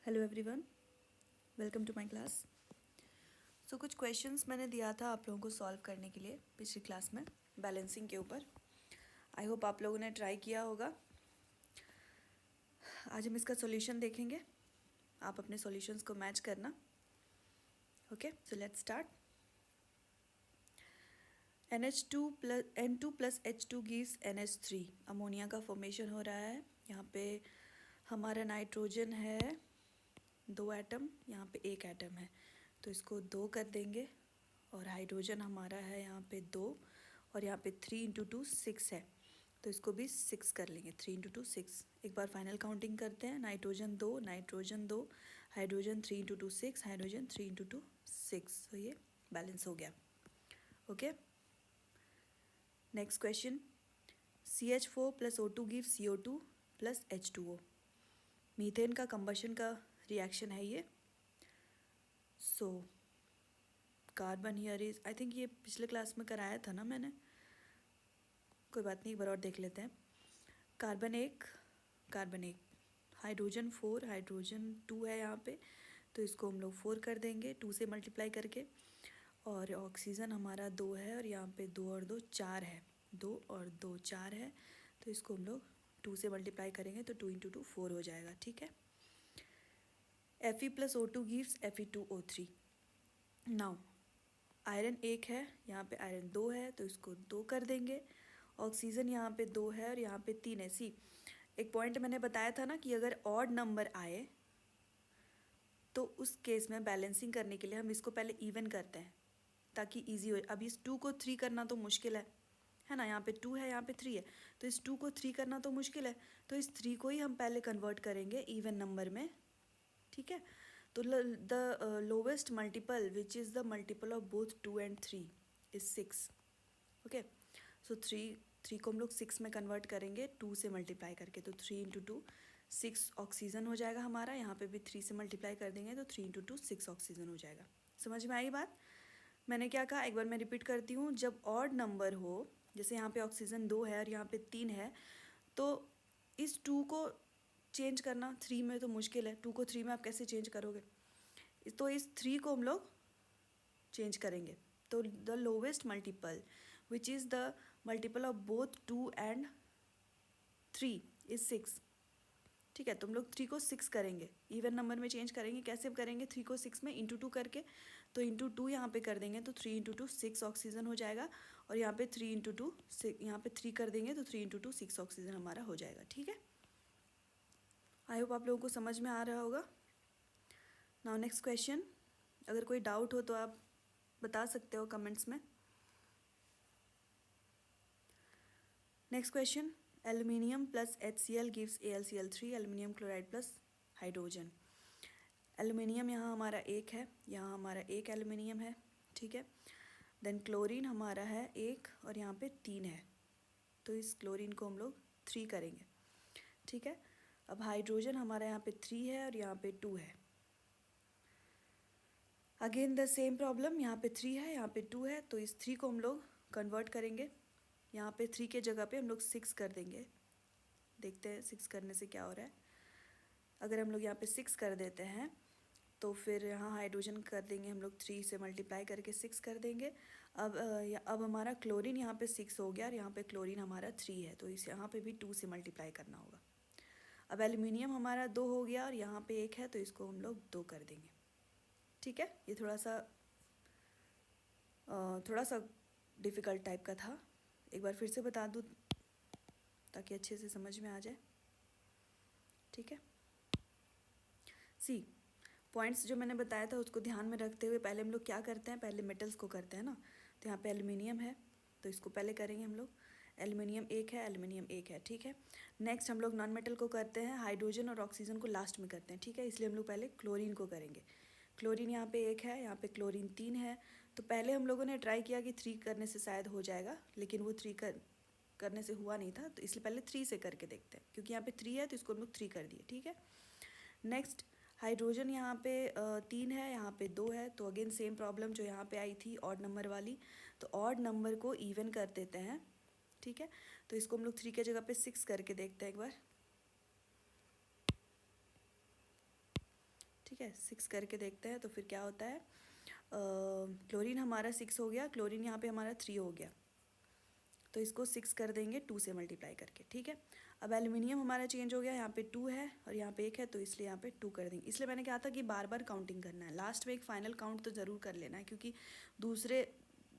Hello everyone, welcome to my class. So कुछ questions मैंने दिया था आप लोगों को सॉल्व करने के लिए पिछली क्लास में बैलेंसिंग के ऊपर। आई होप आप लोगों ने ट्राई किया होगा। आज हम इसका सॉल्यूशन देखेंगे, आप अपने सॉल्यूशंस को मैच करना। Okay, so let's start. N2 plus H2 gives NH3। Ammonia का फॉर्मेशन हो रहा है। यहाँ पे हमारा नाइट्रोजन है 2 एटम, यहाँ पे 1 एटम है, तो इसको 2 कर देंगे। और हाइड्रोजन हमारा है यहाँ पे 2 और यहाँ पे 3 इंटू 2 6 है, तो इसको भी 6 कर लेंगे। 3 इंटू 2 6। एक बार फाइनल काउंटिंग करते हैं। Nitrogen 2, hydrogen 3 into 2 6, hydrogen 3 into 2 6। तो ये बैलेंस हो गया। Okay, next question. CH4 plus O2 give CO2 plus H2O। Methane का कंबशन का रिएक्शन है ये। So carbon here is, I think ये पिछले क्लास में कराया था ना मैंने, कोई बात नहीं, एक बार और देख लेते हैं। कार्बन एक, हाइड्रोजन 4, हाइड्रोजन 2 है यहाँ पे, तो इसको हम लोग 4 कर देंगे 2 से मल्टीप्लाई करके। और ऑक्सीजन हमारा 2 है और यहाँ पे 2 और 2 4 है, 2 और 2 4 है, तो इसको हम लोग 2 से मल्टीप्लाई करेंगे तो 2 इंटू 2 4 हो जाएगा। ठीक है। Fe plus O2 gives Fe2O3। Now iron 1 है, यहाँ पे आयरन 2 है, तो इसको 2 कर देंगे। ऑक्सीजन यहाँ पे 2 है और यहाँ पे 3 है। सी, एक पॉइंट मैंने बताया था ना कि अगर ऑड नंबर आए तो उस केस में बैलेंसिंग करने के लिए हम इसको पहले इवन करते हैं ताकि इजी हो। अब इस 2 को 3 करना तो मुश्किल है ना। यहाँ पे 2 है, यहाँ पे 3 है, तो इस 2 को 3 करना तो मुश्किल है, तो इस 3 को ही हम पहले कन्वर्ट करेंगे इवन नंबर में। ठीक है। तो the lowest multiple which is the multiple of both 2 and 3 is 6। Okay, so 3 को हम लोग 6 में कन्वर्ट करेंगे 2 से मल्टीप्लाई करके, तो 3 इंटू 2 6 ऑक्सीजन हो जाएगा हमारा। यहाँ पे भी 3 से मल्टीप्लाई कर देंगे तो 3 इंटू 2 6 ऑक्सीजन हो जाएगा। समझ में आई बात? मैंने क्या कहा, एक बार मैं रिपीट करती हूँ। जब ऑड नंबर हो, जैसे यहाँ पे ऑक्सीजन 2 है और यहाँ पे 3 है, तो इस 2 को चेंज करना 3 में तो मुश्किल है। 2 को 3 में आप कैसे चेंज करोगे? तो इस 3 को हम लोग चेंज करेंगे, तो the lowest multiple which is the multiple of both 2 and 3 is 6। ठीक है, तो हम लोग 3 को 6 करेंगे, इवन नंबर में चेंज करेंगे। कैसे करेंगे? 3 को 6 में इंटू 2 करके, तो इंटू 2 यहाँ पे कर देंगे तो 3 इंटू 2 6 ऑक्सीजन हो जाएगा। और यहाँ पे 3 इंटू 2 यहाँ पे 3 कर देंगे तो 3 इंटू 2 6 ऑक्सीजन हमारा हो जाएगा। ठीक है, आई होप आप लोगों को समझ में आ रहा होगा। Now next question. अगर कोई डाउट हो तो आप बता सकते हो कमेंट्स में। Next question. Aluminium plus HCl gives AlCl3, aluminium chloride plus hydrogen. Aluminium यहाँ हमारा 1 है, यहाँ हमारा 1 एल्यूमिनियम है। ठीक है। देन क्लोरीन हमारा है 1 और यहाँ पे 3 है, तो इस क्लोरीन को हम लोग 3 करेंगे। ठीक है। अब हाइड्रोजन हमारा यहाँ पे 3 है और यहाँ पे 2 है। अगेन द सेम प्रॉब्लम, यहाँ पे 3 है, यहाँ पे 2 है, तो इस 3 को हम लोग कन्वर्ट करेंगे। यहाँ पे 3 के जगह पे हम लोग 6 कर देंगे। देखते हैं 6 करने से क्या हो रहा है। अगर हम लोग यहाँ पे 6 कर देते हैं तो फिर यहाँ हाइड्रोजन कर देंगे हम लोग 3 से मल्टीप्लाई करके 6 कर देंगे। अब हमारा क्लोरीन यहाँ पे 6 हो गया और यहाँ पे क्लोरीन हमारा 3 है, तो इस यहाँ पे भी 2 से मल्टीप्लाई करना होगा। अब एल्यूमिनियम हमारा 2 हो गया और यहाँ पे 1 है, तो इसको हम लोग 2 कर देंगे। ठीक है, ये थोड़ा सा डिफ़िकल्ट टाइप का था। एक बार फिर से बता दूँ ताकि अच्छे से समझ में आ जाए। ठीक है। सी, पॉइंट्स जो मैंने बताया था उसको ध्यान में रखते हुए पहले हम लोग क्या करते हैं, पहले मेटल्स को करते हैं ना। तो यहाँ पे एल्यूमिनियम है, तो इसको पहले करेंगे हम लोग। एल्यूमिनियम 1 है, एल्यूमिनियम 1 है। ठीक है। नेक्स्ट हम लोग नॉन मेटल को करते हैं, हाइड्रोजन और ऑक्सीजन को लास्ट में करते हैं। ठीक है, इसलिए हम लोग पहले क्लोरीन को करेंगे। क्लोरीन यहाँ पे 1 है, यहाँ पे क्लोरीन 3 है। तो पहले हम लोगों ने ट्राई किया कि 3 करने से शायद हो जाएगा, लेकिन वो 3 करने से हुआ नहीं था, तो इसलिए पहले 3 से करके देखते हैं। क्योंकि यहाँ पे 3 है तो इसको हम लोग 3 कर दिए। ठीक है। नेक्स्ट हाइड्रोजन यहाँ पे 3 है, यहाँ पे 2 है, तो अगेन सेम प्रॉब्लम जो यहाँ पे आई थी ऑड नंबर वाली, तो ऑड नंबर को इवन कर देते हैं। ठीक है, तो इसको हम लोग 3 के जगह पे 6 करके देखते हैं एक बार। ठीक है, 6 करके देखते हैं तो फिर क्या होता है। क्लोरीन हमारा 6 हो गया, क्लोरीन यहाँ पे हमारा 3 हो गया, तो इसको 6 कर देंगे 2 से मल्टीप्लाई करके। ठीक है, अब एल्युमिनियम हमारा चेंज हो गया, यहाँ पे 2 है और यहाँ पे 1 है, तो इसलिए यहाँ पे 2 कर देंगे। इसलिए मैंने कहा था कि बार बार काउंटिंग करना है, लास्ट में एक फाइनल काउंट तो ज़रूर कर लेना है, क्योंकि दूसरे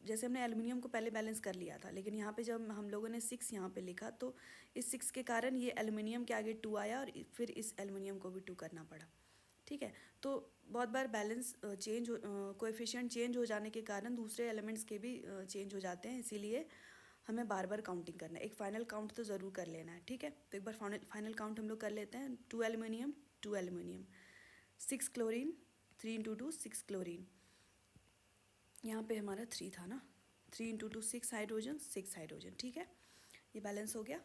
जैसे हमने एल्युमिनियम को पहले बैलेंस कर लिया था, लेकिन यहाँ पे जब हम लोगों ने 6 यहाँ पे लिखा तो इस 6 के कारण ये एल्युमिनियम के आगे 2 आया और फिर इस एल्युमिनियम को भी 2 करना पड़ा। ठीक है, तो बहुत बार बैलेंस चेंज कोएफिशिएंट चेंज हो जाने के कारण दूसरे एलिमेंट्स के भी चेंज हो जाते हैं, इसीलिए हमें बार बार काउंटिंग करना है। एक फाइनल काउंट तो ज़रूर कर लेना है। ठीक है, तो एक बार फाइनल काउंट हम लोग कर लेते हैं। 2 aluminium 2 aluminium, 6 chlorine, 3 into 2 6 chlorine, यहाँ पे हमारा 3 था ना, 3 इंटू 2 6 हाइड्रोजन 6 हाइड्रोजन। ठीक है, ये बैलेंस हो गया।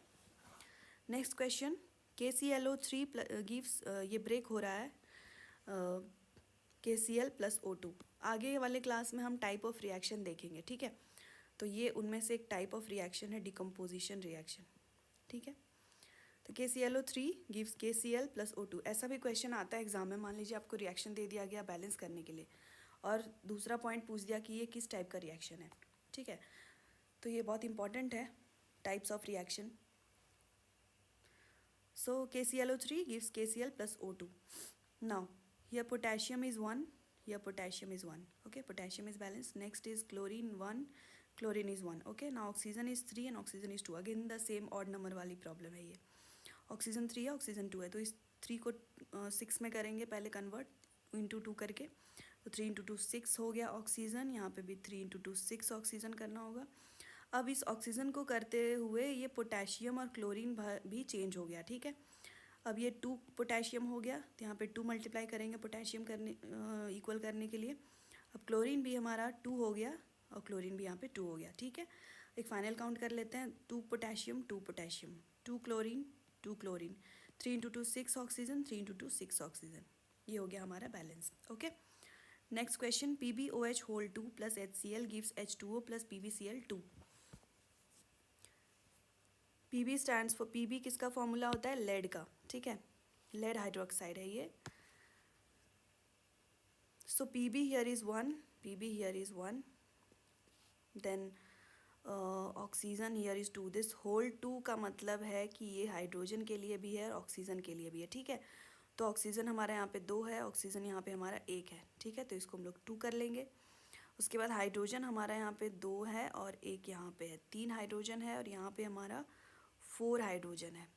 नेक्स्ट क्वेश्चन, KClO3 गिव्स, ये ब्रेक हो रहा है KCl प्लस O2। आगे वाले क्लास में हम टाइप ऑफ रिएक्शन देखेंगे। ठीक है, तो ये उनमें से एक टाइप ऑफ रिएक्शन है, डिकम्पोजिशन रिएक्शन। ठीक है, तो KClO3 gives KCl plus O2। ऐसा भी क्वेश्चन आता है एग्जाम में, मान लीजिए आपको रिएक्शन दे दिया गया बैलेंस करने के लिए और दूसरा पॉइंट पूछ दिया कि ये किस टाइप का रिएक्शन है। ठीक है, तो ये बहुत इंपॉर्टेंट है, types of reaction. So KClO3 gives KCl plus O2। Now here potassium is 1, here potassium is 1. Okay, potassium is balanced. Next is chlorine 1, chlorine is 1. Okay, now oxygen is 3 and oxygen is 2. Again the same odd number वाली problem है ये। Oxygen 3 है, oxygen 2 है, तो इस 3 को 6 में करेंगे पहले कन्वर्ट इंटू 2 करके, तो 3 इंटू 2 6 हो गया ऑक्सीजन। यहाँ पे भी 3 इंटू 2 6 ऑक्सीजन करना होगा। अब इस ऑक्सीजन को करते हुए ये पोटेशियम और क्लोरीन भी चेंज हो गया। ठीक है, अब ये 2 पोटेशियम हो गया, तो यहाँ पे 2 मल्टीप्लाई करेंगे पोटेशियम करने इक्वल करने के लिए। अब क्लोरीन भी हमारा 2 हो गया और क्लोरीन भी यहाँ पे 2 हो गया। ठीक है, एक फाइनल काउंट कर लेते हैं। 2 potassium 2 potassium, 2 chlorine 2 chlorine, 3 into 2 6 oxygen, 3 into 2 6 oxygen. ये हो गया हमारा balance. Okay, next question, PbOH whole 2 plus HCl gives H2O plus PbCl2। Pb stands for, Pb किसका फॉर्मूला होता है, लेड का। ठीक है, लेड हाइड्रोक्साइड है ये। So Pb here is 1, Pb here is 1, then oxygen here is 2। This whole 2 का मतलब है कि ये हाइड्रोजन के लिए भी है और ऑक्सीजन के लिए भी है। ठीक है, तो ऑक्सीजन हमारा यहाँ पे 2 है, ऑक्सीजन यहाँ पे हमारा 1 है। ठीक है, तो इसको हम लोग 2 कर लेंगे। उसके बाद हाइड्रोजन हमारा यहाँ पे 2 है और 1 यहाँ पे है, 3 हाइड्रोजन है और यहाँ पे हमारा 4 हाइड्रोजन है।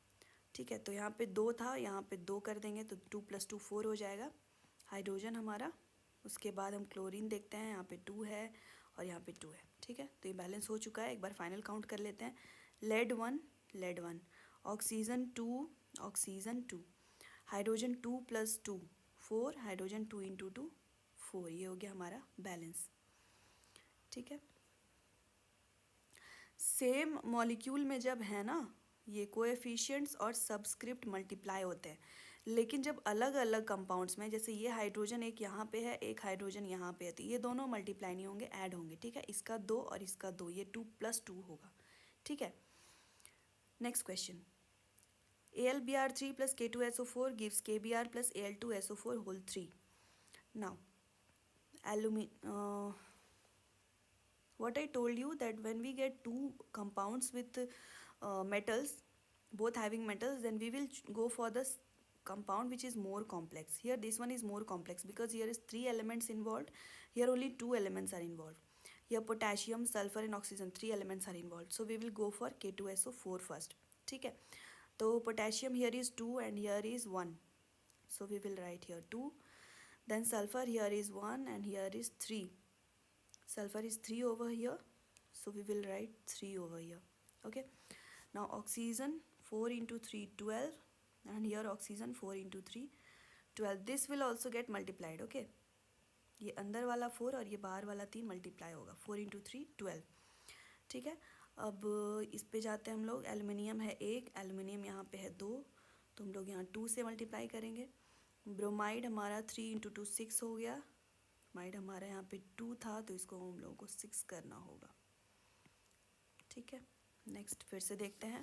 ठीक है, तो यहाँ पे 2 था, यहाँ पे 2 कर देंगे तो 2 + 2 4 हो जाएगा हाइड्रोजन हमारा। उसके बाद हम क्लोरीन देखते हैं, यहाँ पे 2 है और यहाँ पे 2 है। ठीक है, तो ये बैलेंस हो चुका है। एक बार फाइनल काउंट कर लेते हैं। Lead 1, oxygen 2, oxygen 2, hydrogen 2 + 2 4, hydrogen 2 into 2 4, ये हो गया हमारा बैलेंस। ठीक है, सेम मॉलिक्यूल में जब है ना, ये कोएफिशिएंट्स और सबस्क्रिप्ट मल्टीप्लाई होते हैं, लेकिन जब अलग अलग कंपाउंड्स में, जैसे ये हाइड्रोजन एक यहाँ पे है, एक हाइड्रोजन यहाँ पे है, तो ये दोनों मल्टीप्लाई नहीं होंगे, ऐड होंगे। ठीक है, इसका 2 और इसका 2, ये 2 + 2 होगा। ठीक है, next question, AlBr3 + K2SO4 gives KBr + Al2SO4 whole 3। Now what I told you that when we get two compounds with metals, both having metals, then we will go for the compound which is more complex. Here this one is more complex because here is 3 elements involved, here only 2 elements are involved. Here potassium, sulfur and oxygen, 3 elements are involved, so we will go for K2SO4 first. ठीक है, तो potassium here is 2 and here is 1, so we will write here 2. Then sulfur here is 1 and here is 3. Sulfur is 3 over here, so we will write 3 over here. Okay, now oxygen 4 into 3 12, and here oxygen 4 into 3 12. This will also get multiplied. Okay, ये अंदर वाला 4 और ये बाहर वाला 3 multiply होगा, 4 into 3 12. ठीक है, अब इस पे जाते हैं हम लोग। एल्युमिनियम है 1, एल्युमिनियम यहाँ पे है 2, तो हम लोग यहाँ 2 से मल्टीप्लाई करेंगे। ब्रोमाइड हमारा 3 into 2 6 हो गया, ब्रोमाइड हमारा यहाँ पे 2 था, तो इसको हम लोगों को 6 करना होगा। ठीक है, नेक्स्ट फिर से देखते हैं।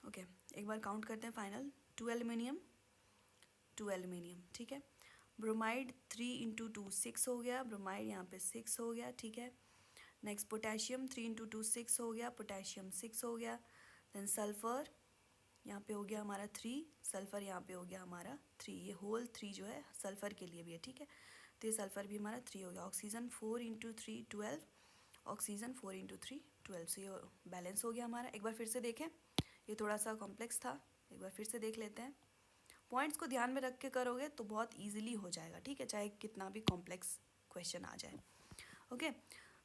ओके, एक बार काउंट करते हैं फाइनल। 2 एल्युमिनियम, 2 एल्यूमिनियम, ठीक है। ब्रोमाइड 3 इंटू 2 6 हो गया, ब्रोमाइड यहाँ पे 6 हो गया, ठीक है। नेक्स्ट पोटेशियम 3 इंटू 2 6 हो गया, पोटेशियम 6 हो गया। देन सल्फ़र यहाँ पे हो गया हमारा 3, सल्फ़र यहाँ पे हो गया हमारा 3, ये होल 3 जो है सल्फ़र के लिए भी है, ठीक है। तो ये सल्फ़र भी हमारा 3 हो गया। ऑक्सीजन 4 इंटू 3 12, ऑक्सीजन 4 इंटू 3 12, सो ये बैलेंस हो गया हमारा। एक बार फिर से देखें, ये थोड़ा सा कॉम्प्लेक्स था, एक बार फिर से देख लेते हैं। पॉइंट्स को ध्यान में रख के करोगे तो बहुत ईजिली हो जाएगा, ठीक है, चाहे कितना भी कॉम्प्लेक्स क्वेश्चन आ जाए। Okay,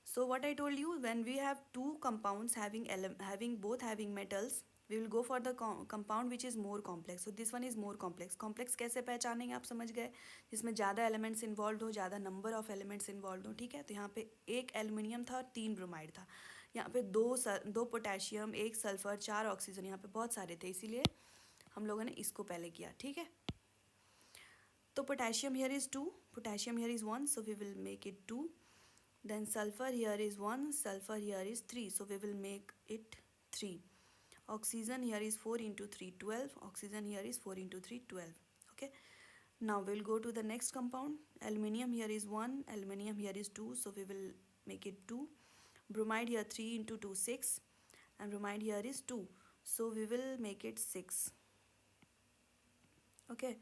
so what I told you, when we have two compounds having both having metals, we will go for the compound which is more complex. So this one is more complex. Complex कैसे पहचानेंगे आप समझ गए, जिसमें ज़्यादा elements involve हो, ज़्यादा number of elements involve हो, ठीक है। तो यहाँ पे एक एल्युमिनियम था और 3 ब्रोमाइड था, यहाँ पे दो पोटेशियम, एक सल्फर, 4 ऑक्सीजन, यहाँ पे बहुत सारे थे, इसीलिए हम लोगों ने इसको पहले किया, ठीक है। तो potassium here is 2, potassium here is 1, so we will make it 2. Then sulfur here is 1, sulfur here is 3, so we will make it 3. Oxygen here is 4 into 3 12, oxygen here is 4 into 3 12. Okay, now we'll go to the next compound. Aluminium here is 1, aluminium here is 2, so we will make it 2. Bromide here 3 into 2 6, and bromide here is 2, so we will make it 6. Okay,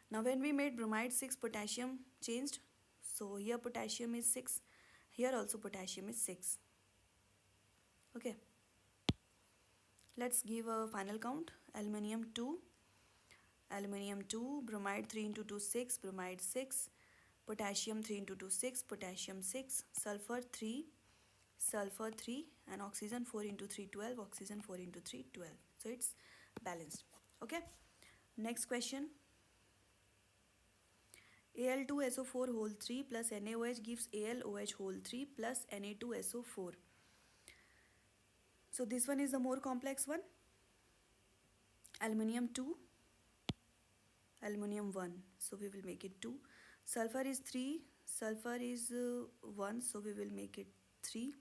now when we made bromide 6, potassium changed, so here potassium is 6, here also potassium is 6. Okay, let's give a final count. Aluminium 2, aluminium 2, bromide 3 into 2 6, bromide 6, potassium 3 into 2 6, potassium 6, sulfur 3, sulfur 3, and oxygen 4 into 3 12, oxygen 4 into 3 12. So it's balanced. Okay, next question. Al2SO4 whole 3 plus NaOH gives AlOH whole 3 plus Na2SO4. So this one is the more complex one. Aluminium 2, aluminium 1, so we will make it 2. Sulfur is 3, sulfur is 1, so we will make it 3.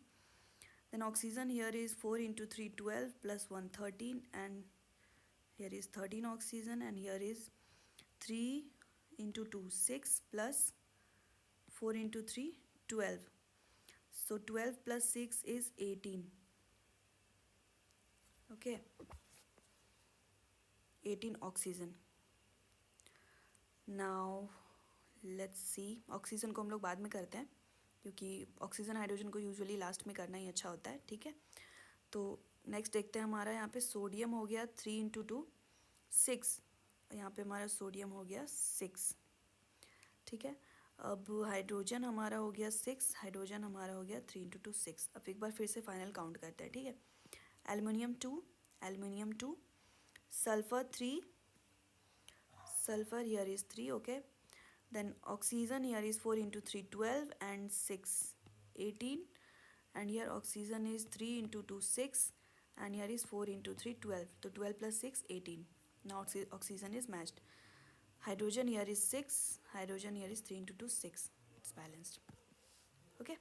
Then oxygen here is 4 into 3 12 plus 1 13, and here is 13 oxygen, and here is 3 into 2 6 plus 4 into 3 12. So 12 plus 6 is 18. Okay, 18 oxygen. Now let's see, oxygen को हम लोग बाद में करते हैं, क्योंकि oxygen hydrogen को usually last में करना ही अच्छा होता है, ठीक है। तो नेक्स्ट देखते हैं, हमारा यहाँ पे सोडियम हो गया 3 into 2 6, यहाँ पे हमारा सोडियम हो गया 6, ठीक है। अब हाइड्रोजन हमारा हो गया 6, हाइड्रोजन हमारा हो गया 3 into 2 6। अब एक बार फिर से फाइनल काउंट करते हैं, ठीक है। Aluminium 2, aluminium 2, sulphur 3, sulfur here is 3, okay. Then oxygen here is 4 into 3 12, and 6 18, and here oxygen is 3 into 2 6, and here is 4 into 3 12, so 12 plus 6 18. Now oxygen is matched. Hydrogen here is 6, hydrogen here is 3 into 2 6, it's balanced. Okay,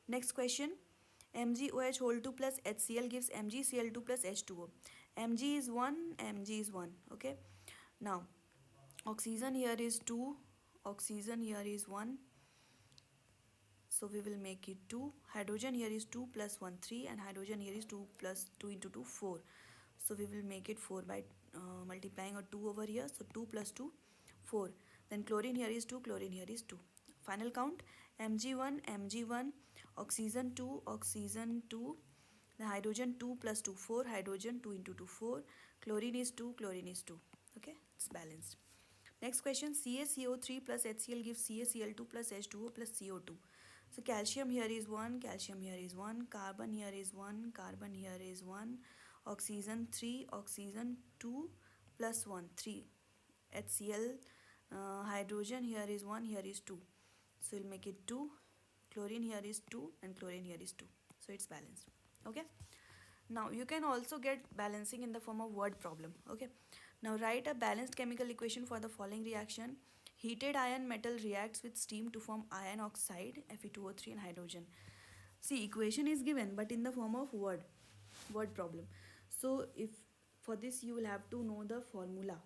next question. MgOH whole 2 plus HCl gives MgCl2 plus H2O. Mg is 1, Mg is 1, okay. Now oxygen here is 2, oxygen here is 1, so we will make it 2. Hydrogen here is 2 plus 1 3, and hydrogen here is 2 plus 2 into 2 4, so we will make it 4 by multiplying a 2 over here, so 2 plus 2 4. Then chlorine here is 2, chlorine here is 2. Final count, Mg1, Mg1, oxygen 2, oxygen 2, the hydrogen 2 plus 2 4, hydrogen 2 into 2 4, chlorine is 2, chlorine is 2. Okay, it's balanced. Next question, CaCO3 plus HCl gives CaCl2 plus H2O plus CO2. So calcium here is 1, calcium here is 1, carbon here is 1, carbon here is 1, oxygen 3, oxygen 2 plus 1 3, HCl, hydrogen here is 1, here is 2, so we'll make it 2, chlorine here is 2, and chlorine here is 2, so it's balanced. Okay, now you can also get balancing in the form of word problem. Okay, now write a balanced chemical equation for the following reaction. Heated iron metal reacts with steam to form iron oxide, Fe2O3, and hydrogen. See, equation is given, but in the form of word problem. So if for this you will have to know the formula.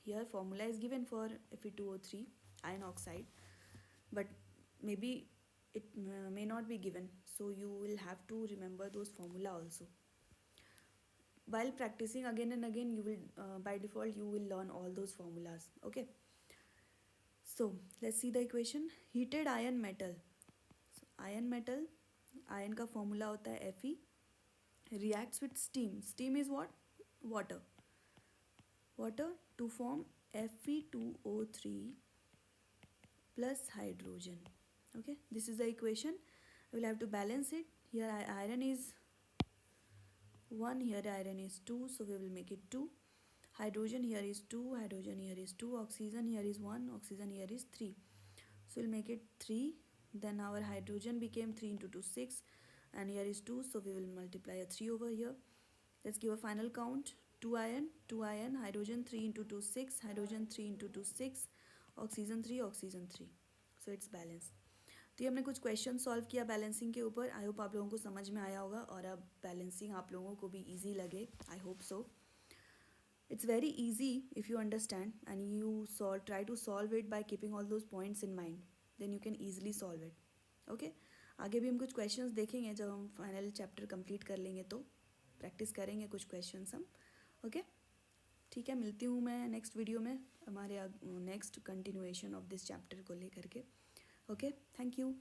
here formula is given for Fe2O3 iron oxide, but maybe it may not be given, so you will have to remember those formula also. While practicing again and again, you will by default you will learn all those formulas. Okay, so let's see the equation. Heated iron metal, so iron metal, iron का formula होता है Fe, reacts with steam. Steam is what? Water. Water to form Fe2O3 plus hydrogen. Okay, this is the equation. We will have to balance it. Here iron is 1, here iron is 2, so we will make it 2. Hydrogen here is 2, hydrogen here is 2, oxygen here is 1, oxygen here is 3. So we'll make it 3. Then our hydrogen became 3 into 2, 6, and here is 2, so we will multiply a 3 over here. Let's give a final count. 2 iron, hydrogen 3 into 2, 6, hydrogen 3 into 2, 6, oxygen 3, oxygen 3. So it's balanced. तो ये हमने कुछ question solve किया balancing के ऊपर. I hope आप लोगों को समझ में आया होगा और अब बैलेंसिंग आप लोगों को भी ईजी लगे. I hope so. It's very easy if you understand and you try to solve it by keeping all those points in mind. Then you can easily solve it. Okay? आगे भी हम कुछ questions देखेंगे जब हम final chapter complete कर लेंगे तो प्रैक्टिस करेंगे कुछ क्वेश्चंस हम. ओके, ठीक है, मिलती हूँ मैं नेक्स्ट वीडियो में हमारे next continuation of this chapter को लेकर के. Okay, thank you.